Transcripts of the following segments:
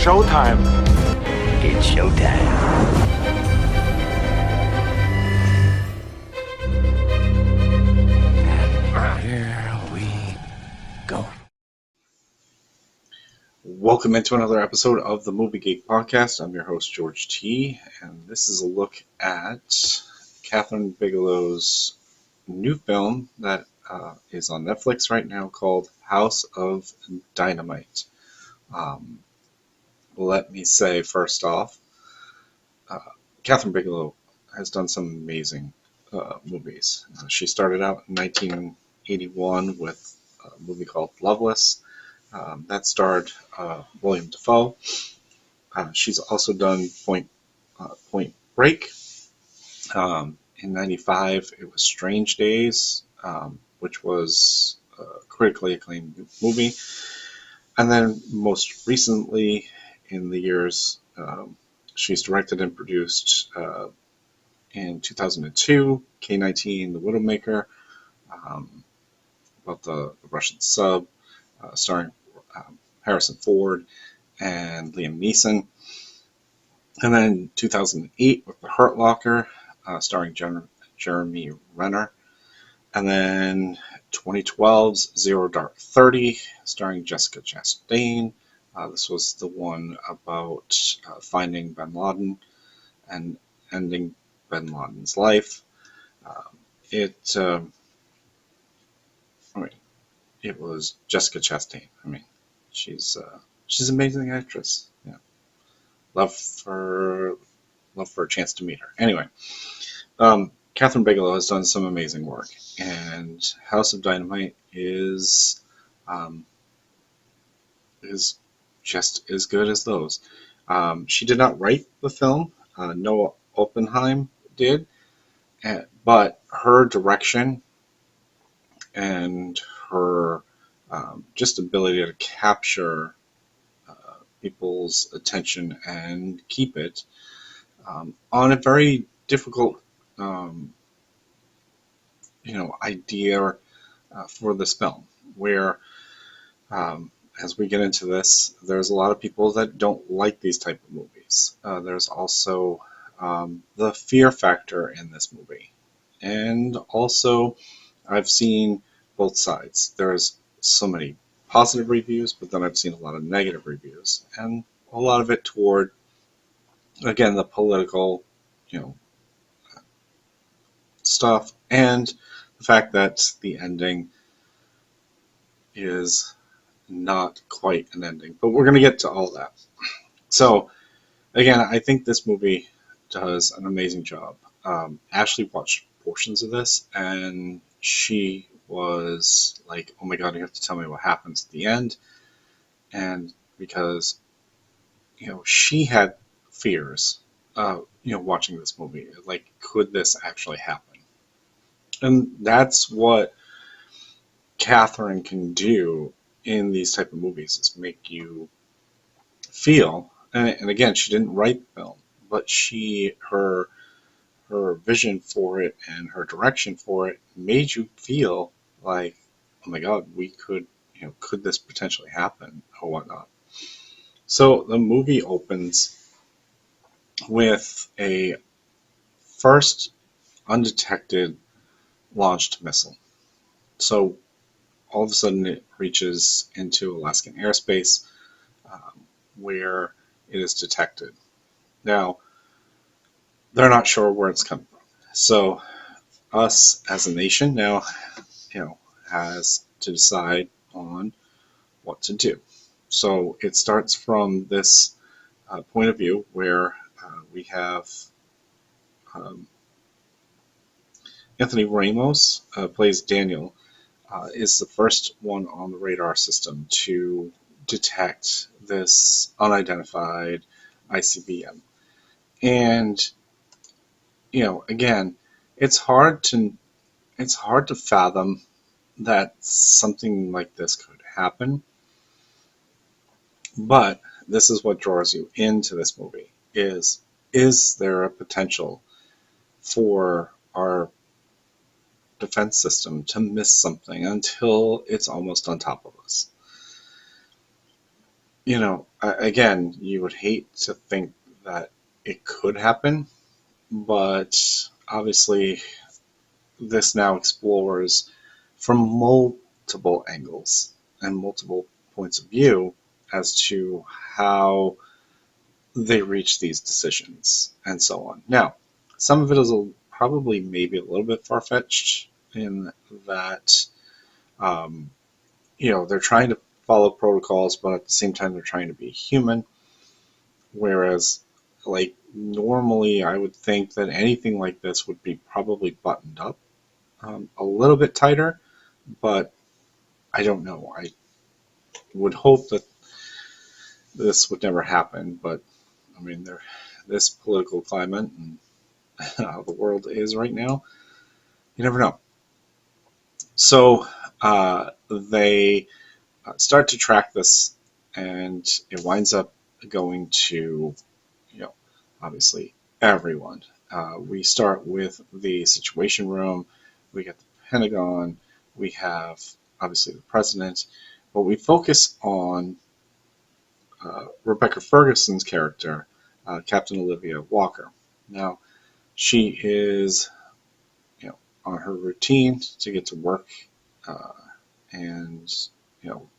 showtime. It's showtime. And here we go. Welcome into another episode of the Movie Geek Podcast. I'm your host, George T., and this is a look at Kathyrn Bigelow's new film that is on Netflix right now called House of Dynamite. Let me say, first off, Kathyrn Bigelow has done some amazing movies. She started out in 1981 with a movie called Loveless. That starred William Dafoe. She's also done Point Break. In '95, it was Strange Days, which was a critically acclaimed movie. And then most recently, in the years, she's directed and produced in 2002, K-19, The Widowmaker, about the Russian sub, starring Harrison Ford and Liam Neeson. And then 2008 with The Hurt Locker, starring Jeremy Renner. And then 2012's Zero Dark 30, starring Jessica Chastain. This was the one about finding bin Laden and ending bin Laden's life. It was Jessica Chastain. She's an amazing actress. Yeah, love for a chance to meet her. Anyway, Kathyrn Bigelow has done some amazing work, and House of Dynamite is just as good as those. She did not write the film. Noah Oppenheim did, but her direction and her just ability to capture people's attention and keep it on a very difficult idea for this film, where as we get into this, there's a lot of people that don't like these type of movies. There's also the fear factor in this movie, and also I've seen both sides. There's so many positive reviews, but then I've seen a lot of negative reviews, and a lot of it toward, again, the political, stuff, and the fact that the ending is not quite an ending. But we're going to get to all that. So, again, I think this movie does an amazing job. Ashley watched portions of this, and she was like, oh my god, you have to tell me what happens at the end. And because, she had fears, watching this movie. Like, could this actually happen? And that's what Kathyrn can do in these type of movies, is make you feel. And again, she didn't write the film, but her vision for it and her direction for it made you feel like, oh my god, we could this potentially happen or whatnot. So the movie opens with a first undetected launched missile. So all of a sudden it reaches into Alaskan airspace, where it is detected. Now, they're not sure where it's coming from. So us as a nation now, has to decide on what to do. So it starts from this point of view where we have Anthony Ramos plays Daniel, is the first one on the radar system to detect this unidentified ICBM. And again, it's hard to fathom that something like this could happen. But this is what draws you into this movie: is there a potential for our defense system to miss something until it's almost on top of us? again, you would hate to think that it could happen, but obviously this now explores from multiple angles and multiple points of view as to how they reach these decisions and so on. Now, some of it is probably maybe a little bit far fetched in that, um, they're trying to follow protocols, but at the same time, they're trying to be human. Whereas, like, normally I would think that anything like this would be probably buttoned up a little bit tighter, but I don't know. I would hope that this would never happen, but I mean, this political climate and how the world is right now, you never know. So they start to track this, and it winds up going to, you know, obviously everyone. We start with the Situation Room. We get the Pentagon. We have obviously the president, but we focus on Rebecca Ferguson's character, Captain Olivia Walker. Now, she is, on her routine to get to work, uh, and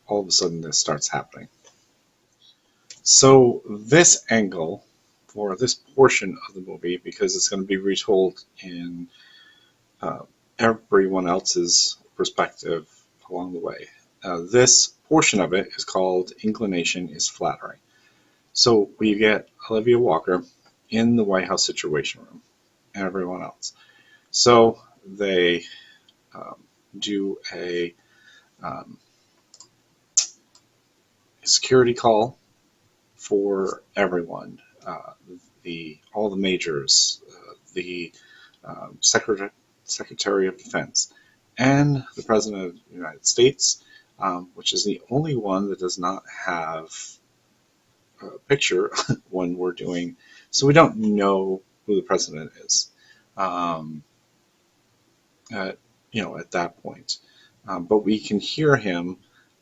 all of a sudden this starts happening. So this angle for this portion of the movie, because it's going to be retold in uh, everyone else's perspective along the way. This portion of it is called Inclination is Flattering. So we get Olivia Walker in the White House Situation Room and everyone else. So they um, do a security call for everyone, all the majors, the Secretary of Defense, and the President of the United States, which is the only one that does not have a picture when we're doing. So we don't know who the president is. Um, at, at that point. But we can hear him,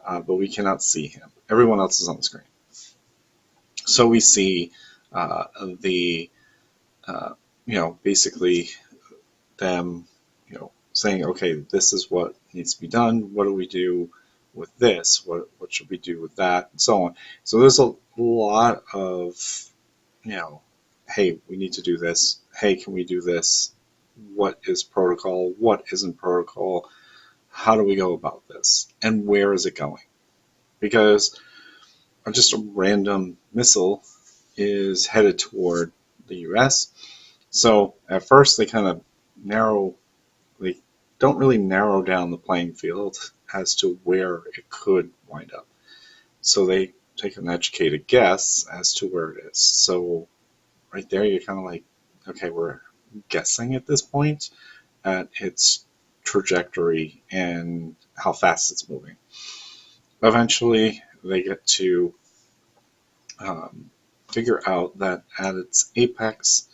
but we cannot see him. Everyone else is on the screen. So we see the, basically them, saying, okay, this is what needs to be done. What do we do with this? What should we do with that? And so on. So there's a lot of, hey, we need to do this. Hey, can we do this? What is protocol? What isn't protocol? How do we go about this? And where is it going? Because just a random missile is headed toward the US. So at first they kind of they don't really narrow down the playing field as to where it could wind up. So they take an educated guess as to where it is. So right there, you're kind of like, okay, we're guessing at this point at its trajectory and how fast it's moving. Eventually, they get to figure out that at its apex,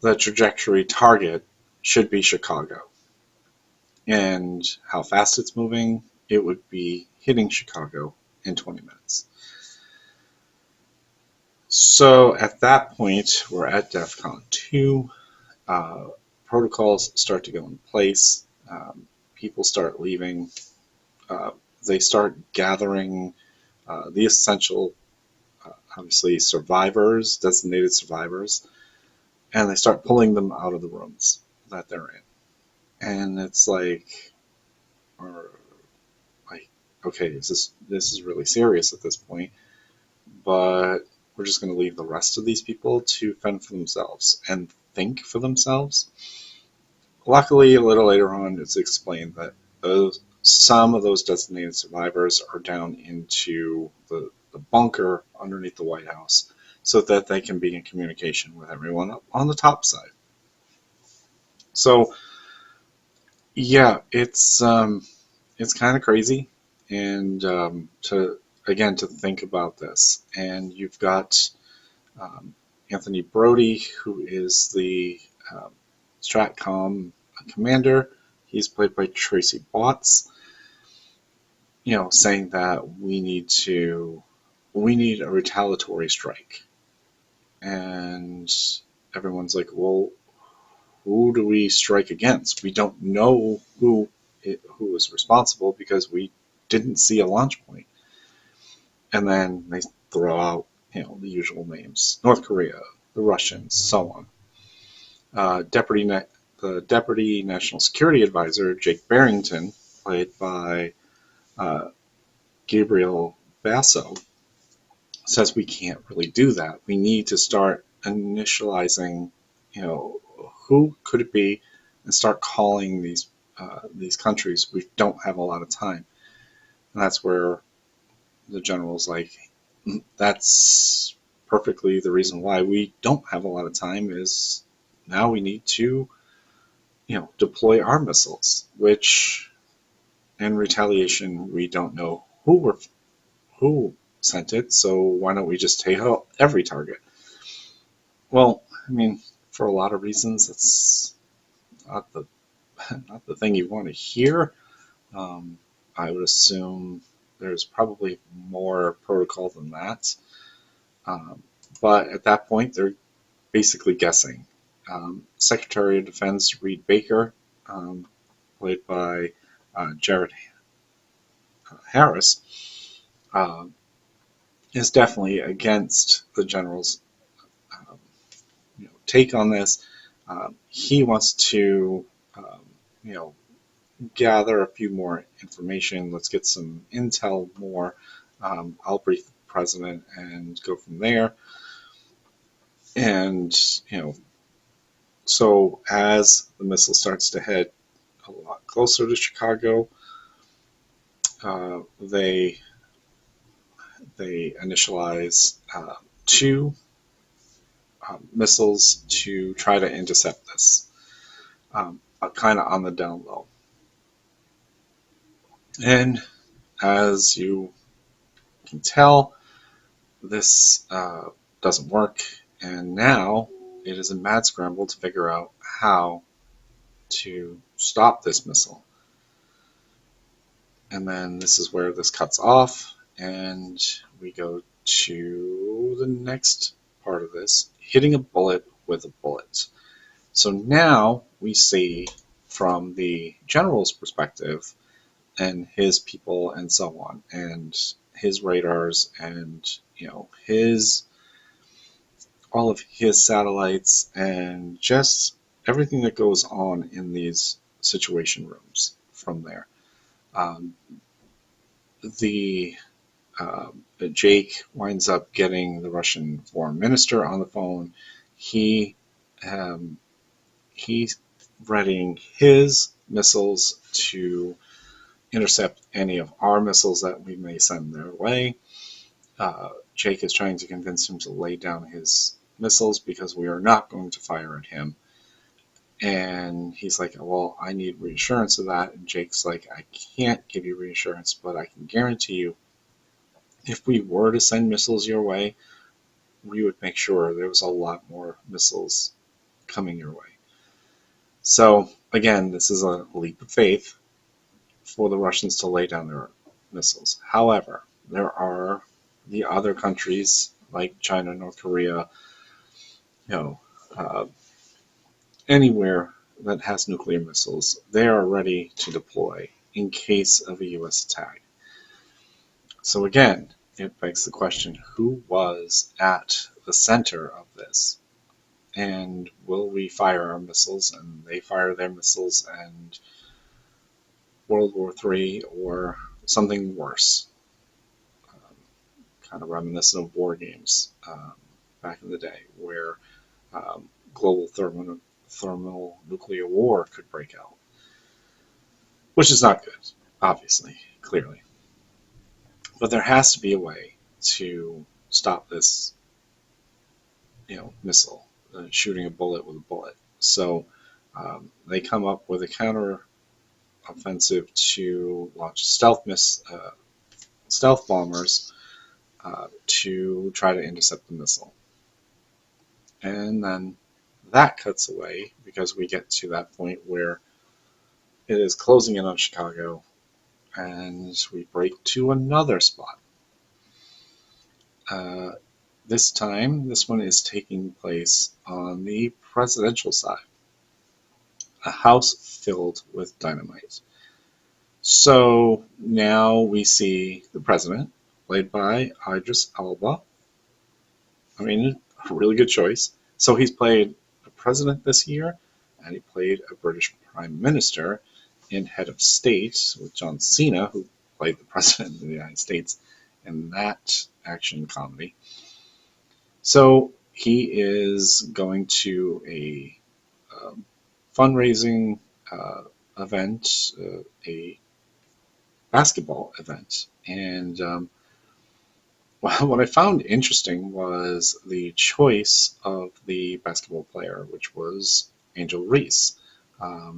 the trajectory target should be Chicago. And how fast it's moving, it would be hitting Chicago in 20 minutes. So at that point, we're at DEFCON 2. Protocols start to go in place. People start leaving. They start gathering the essential, obviously, survivors, designated survivors, and they start pulling them out of the rooms that they're in. And it's like, okay, this is really serious at this point, but we're just going to leave the rest of these people to fend for themselves and think for themselves. Luckily, a little later on, it's explained that some of those designated survivors are down into the bunker underneath the White House so that they can be in communication with everyone on the top side. So, yeah, it's kind of crazy, and to think about this, and you've got Anthony Brody, who is the Stratcom commander. He's played by Tracy Watts. Saying that we need to we need a retaliatory strike. And everyone's like, well, who do we strike against? We don't know who is responsible because we didn't see a launch point. And then they throw out, the usual names: North Korea, the Russians, so on. The Deputy National Security Advisor, Jake Barrington, played by uh, Gabriel Basso, says we can't really do that. We need to start initializing, who could it be, and start calling these countries. We don't have a lot of time, and that's where the general's like, that's perfectly the reason why we don't have a lot of time is now we need to, deploy our missiles, which in retaliation we don't know who sent it, so why don't we just take out every target? Well, I mean, for a lot of reasons, that's not the not the thing you want to hear. I would assume there's probably more protocol than that. Um, but at that point, they're basically guessing. Secretary of Defense Reed Baker, played by Jared Harris, uh, is definitely against the general's um, take on this. He wants to, um, you know, gather a few more information. Let's get some intel more. I'll brief the president and go from there. And so as the missile starts to head a lot closer to Chicago, they initialize two missiles to try to intercept this, kind of on the down low. And as you can tell, this doesn't work, and now it is a mad scramble to figure out how to stop this missile. And then this is where this cuts off, and we go to the next part of this, hitting a bullet with a bullet. So now we see from the general's perspective and his people and so on, and his radars and his all of his satellites and just everything that goes on in these situation rooms from there. Um, the Jake winds up getting the Russian foreign minister on the phone. He's readying his missiles to intercept any of our missiles that we may send their way. Jake is trying to convince him to lay down his missiles because we are not going to fire at him. And he's like, well, I need reassurance of that. And Jake's like, I can't give you reassurance, but I can guarantee you if we were to send missiles your way, we would make sure there was a lot more missiles coming your way. So, again, this is a leap of faith for the Russians to lay down their missiles. However, there are the other countries like China, North Korea, uh, anywhere that has nuclear missiles, they are ready to deploy in case of a U.S. attack. So again, it begs the question, who was at the center of this? And will we fire our missiles and they fire their missiles and World War III or something worse? Kind of reminiscent of war games back in the day where global thermonuclear war could break out, which is not good, obviously, clearly. But there has to be a way to stop this, missile, shooting a bullet with a bullet. So they come up with a counter offensive to launch stealth bombers to try to intercept the missile. And then that cuts away because we get to that point where it is closing in on Chicago, and we break to another spot. Uh, this time, this one is taking place on the presidential side, a house filled with dynamite. So now we see the president, played by Idris Elba. I mean, a really good choice. So he's played a president this year, and he played a British prime minister in Head of State with John Cena, who played the president of the United States in that action comedy. So he is going to a um, fundraising event, a basketball event, and what I found interesting was the choice of the basketball player, which was Angel Reese, a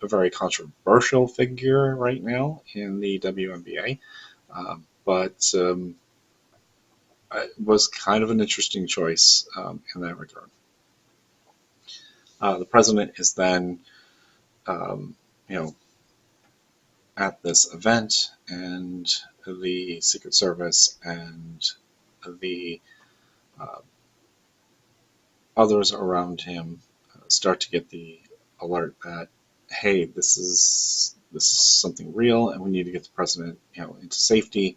very controversial figure right now in the WNBA, but it was kind of an interesting choice in that regard. The president is then, um, you know, at this event, and the Secret Service and the uh, others around him start to get the alert that, hey, this is something real, and we need to get the president, into safety,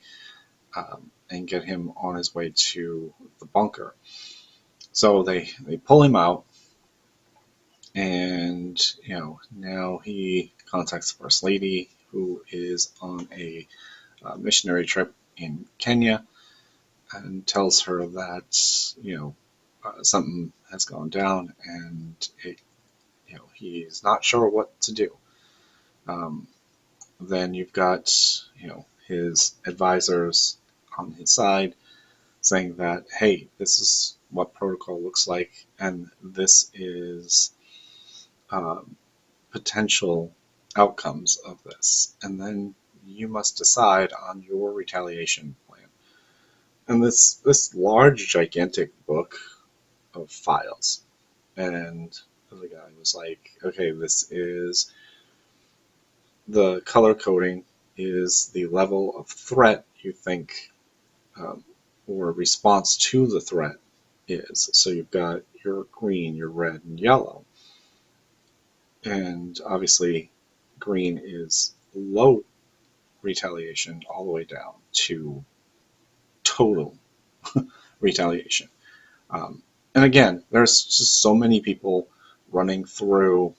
and get him on his way to the bunker. So they pull him out, and now he contacts the first lady, who is on a missionary trip in Kenya, and tells her that something has gone down, and he's not sure what to do. Um, then you've got his advisors on his side saying that, hey, this is what protocol looks like, and this is um, potential outcomes of this, and then you must decide on your retaliation plan. And this large, gigantic book of files, and the guy was like, okay, this is the color coding is the level of threat you think, um, or response to the threat is. So you've got your green, your red, and yellow. And obviously, green is low retaliation all the way down to total retaliation. And again, there's just so many people running through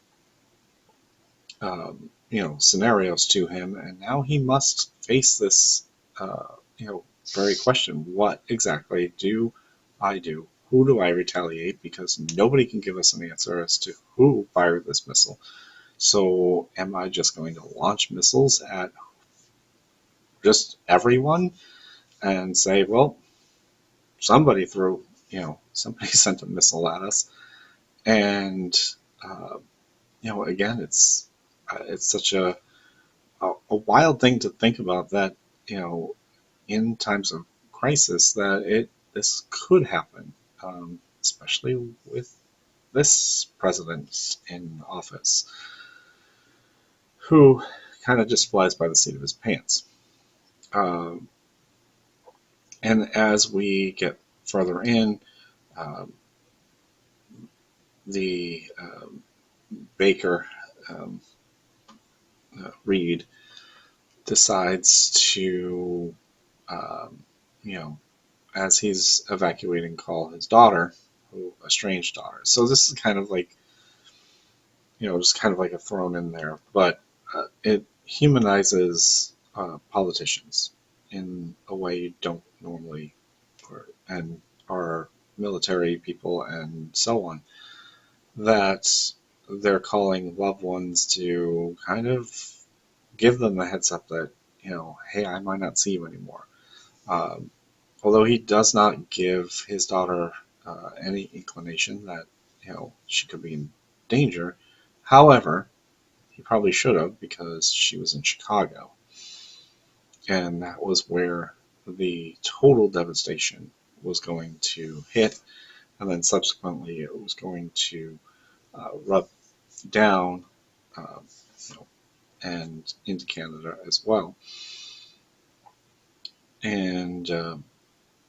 scenarios to him, and now he must face this, very question: what exactly do I do? Who do I retaliate? Because nobody can give us an answer as to who fired this missile. So, am I just going to launch missiles at just everyone and say, well, somebody somebody sent a missile at us, and uh, again, it's such a wild thing to think about, that in times of crisis, that this could happen, especially with this president in office, who kind of just flies by the seat of his pants. Um, and as we get further in, um, the Baker, um, Reed, decides to, um, you know, as he's evacuating, call his daughter, who a strange daughter. So this is kind of like, just kind of like a thrown in there, but it humanizes politicians in a way you don't normally, and our military people and so on, that they're calling loved ones to kind of give them the heads up that, hey, I might not see you anymore. Um, Although he does not give his daughter any inclination that she could be in danger. However, he probably should have, because she was in Chicago, and that was where the total devastation was going to hit, and then subsequently it was going to rub down, uh, you know, and into Canada as well. And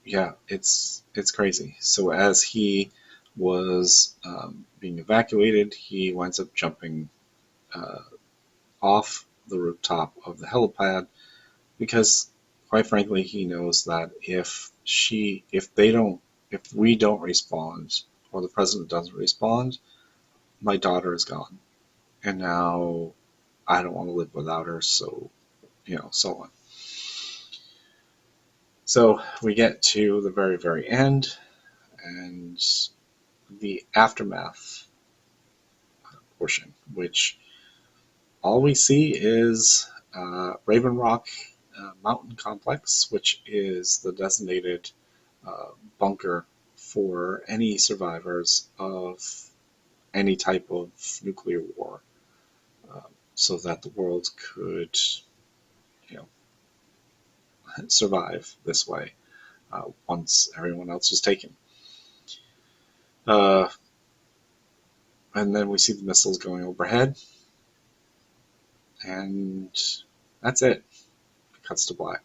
yeah, it's crazy. So as he was being evacuated, he winds up jumping uh, off the rooftop of the helipad because, quite frankly, he knows that if we don't respond, or the president doesn't respond, my daughter is gone, and now I don't want to live without her. So so on. So we get to the very, very end, and the aftermath portion, which all we see is Raven Rock Mountain Complex, which is the designated uh, bunker for any survivors of any type of nuclear war, so that the world could, you know, survive this way once everyone else was taken. Uh, and then we see the missiles going overhead, and that's it. It cuts to black.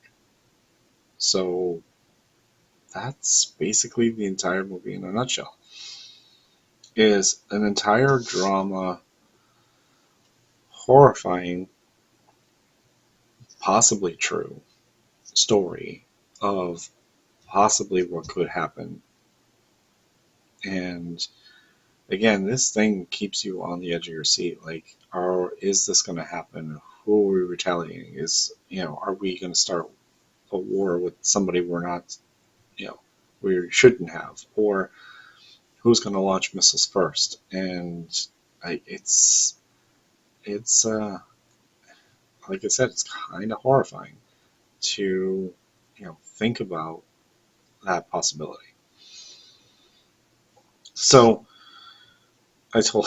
So that's basically the entire movie in a nutshell. Is an entire drama, horrifying, possibly true story of possibly what could happen. And again, this thing keeps you on the edge of your seat. Like, is this going to happen? Who are we retaliating? Are we going to start a war with somebody we're not, you know, we shouldn't have? Or who's going to launch missiles first? And it's like I said, it's kind of horrifying to think about that possibility. So I told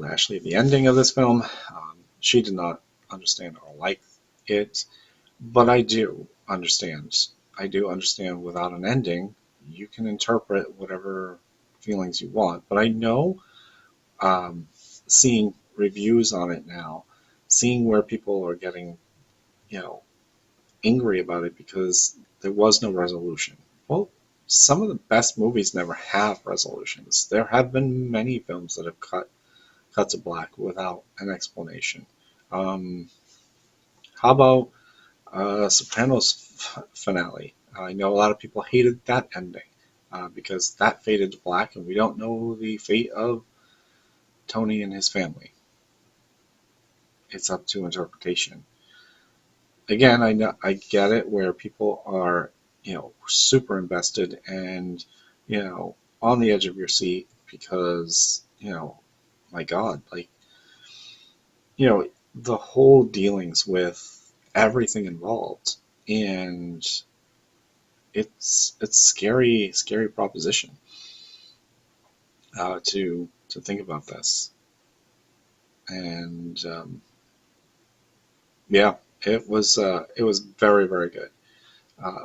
Ashley the ending of this film. She did not understand or like it, but I do understand. I do understand without an ending, you can interpret whatever feelings you want. But I know, um, seeing reviews on it now, seeing where people are getting, you know, angry about it because there was no resolution. Well, some of the best movies never have resolutions. There have been many films that have cut to black without an explanation. Um, how about Sopranos finale? I know a lot of people hated that ending because that faded to black, and we don't know the fate of Tony and his family. It's up to interpretation. Again, I know I get it where people are, super invested and, on the edge of your seat because, my God, like, the whole dealings with everything involved, and it's scary, scary proposition to think about this, and yeah, it was very, very good.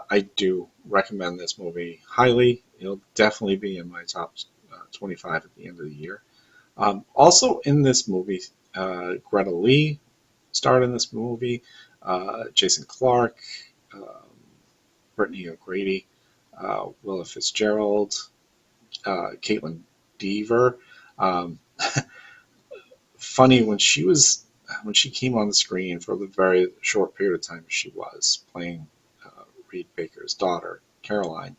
I do recommend this movie highly. It'll definitely be in my top 25 at the end of the year. Also in this movie, Greta Lee starred in this movie. Jason Clarke, um, Brittany O'Grady, Willa Fitzgerald, Caitlin Dever. Um, Funny when she came on the screen for the very short period of time she was playing Reed Baker's daughter, Caroline.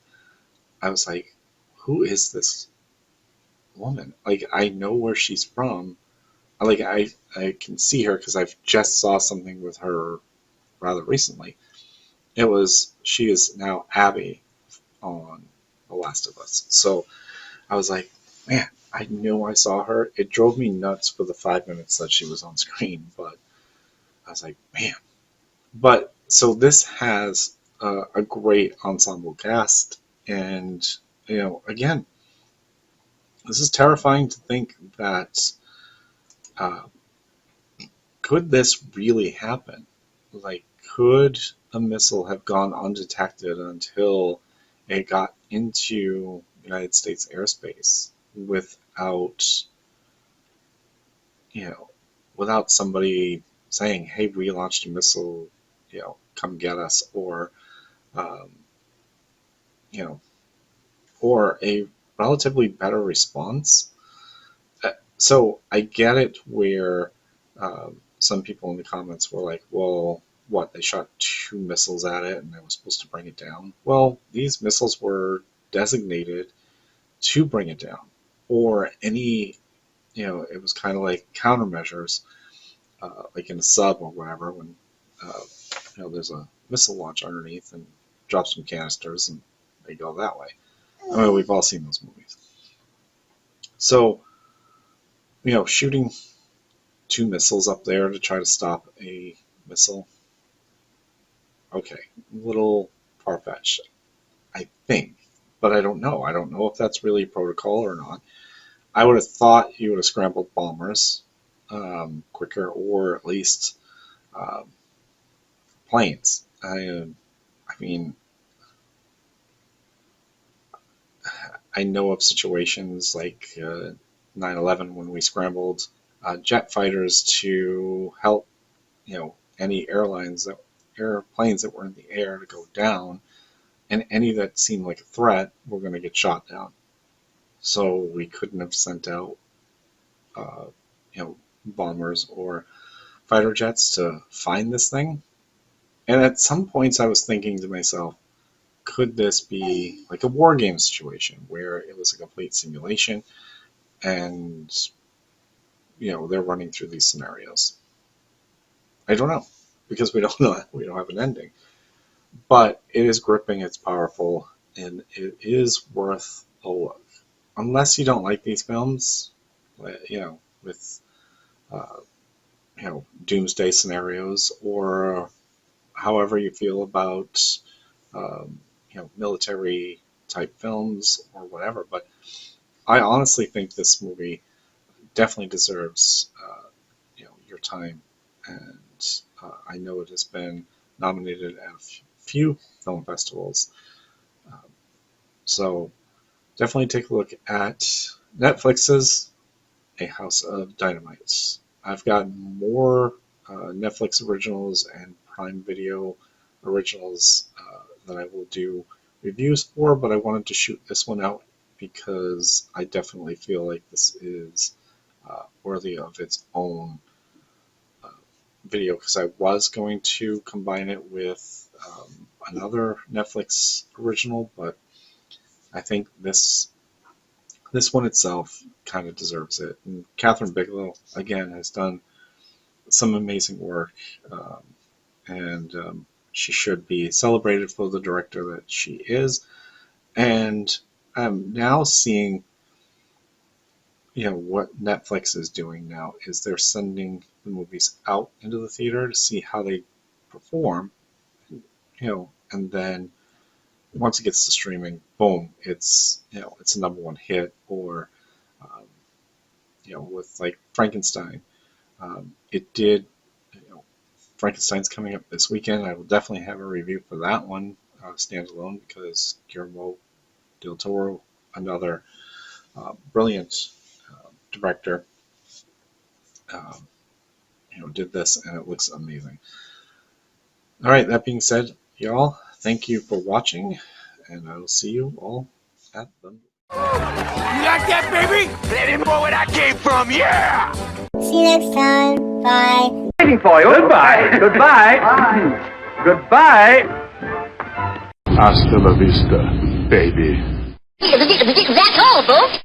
I was like, who is this woman? Like, I know where she's from. Like, I can see her because I've just saw something with her rather recently. She is now Abby on The Last of Us. So I was like, man, I know I saw her. It drove me nuts for the 5 minutes that she was on screen, but I was like, man. But so this has a great ensemble cast, and again, this is terrifying to think that uh, could this really happen? Like, could a missile have gone undetected until it got into United States airspace without, you know, without somebody saying, "Hey, we launched a missile, come get us," or um, you know, or a relatively better response. So I get it where some people in the comments were like, well, what, they shot 2 missiles at it and they were supposed to bring it down? Well, these missiles were designated to bring it down. Or any, it was kind of like countermeasures, like in a sub or whatever, when, there's a missile launch underneath and drop some canisters and they go that way. I mean, we've all seen those movies. So, shooting 2 missiles up there to try to stop a missile, okay, a little far-fetched, I think, but I don't know. I don't know if that's really protocol or not. I would have thought you would have scrambled bombers quicker, or at least planes. I mean, I know of situations like 9/11 when we scrambled jet fighters to help, any airplanes that were in the air to go down, and any that seemed like a threat were going to get shot down. So we couldn't have sent out, bombers or fighter jets to find this thing. And at some points I was thinking to myself, could this be like a war game situation where it was a complete simulation and, they're running through these scenarios? I don't know, because we don't know. We don't have an ending. But it is gripping, it's powerful, and it is worth a look. Unless you don't like these films, with doomsday scenarios, or however you feel about military type films or whatever. But I honestly think this movie definitely deserves your time, and I know it has been nominated at a few film festivals. So definitely take a look at Netflix's A House of Dynamite. I've got more Netflix originals and Prime Video originals that I will do reviews for, but I wanted to shoot this one out because I definitely feel like this is worthy of its own video, because I was going to combine it with another Netflix original, but I think this one itself kind of deserves it. And Kathyrn Bigelow, again, has done some amazing work, and she should be celebrated for the director that she is. And I'm now seeing, what Netflix is doing now is they're sending the movies out into the theater to see how they perform, and then once it gets to streaming, boom, it's it's a #1 hit. Or with like Frankenstein, it did. Frankenstein's coming up this weekend. I will definitely have a review for that one standalone, because Guillermo del Toro, another brilliant director, did this, and it looks amazing. All right, that being said, y'all, thank you for watching, and I will see you all at the... You like that, baby? Let him know where I came from, yeah! See you next time. Bye. Waiting for you. Goodbye. Goodbye. Goodbye. Hasta la vista, baby. That's all, folks.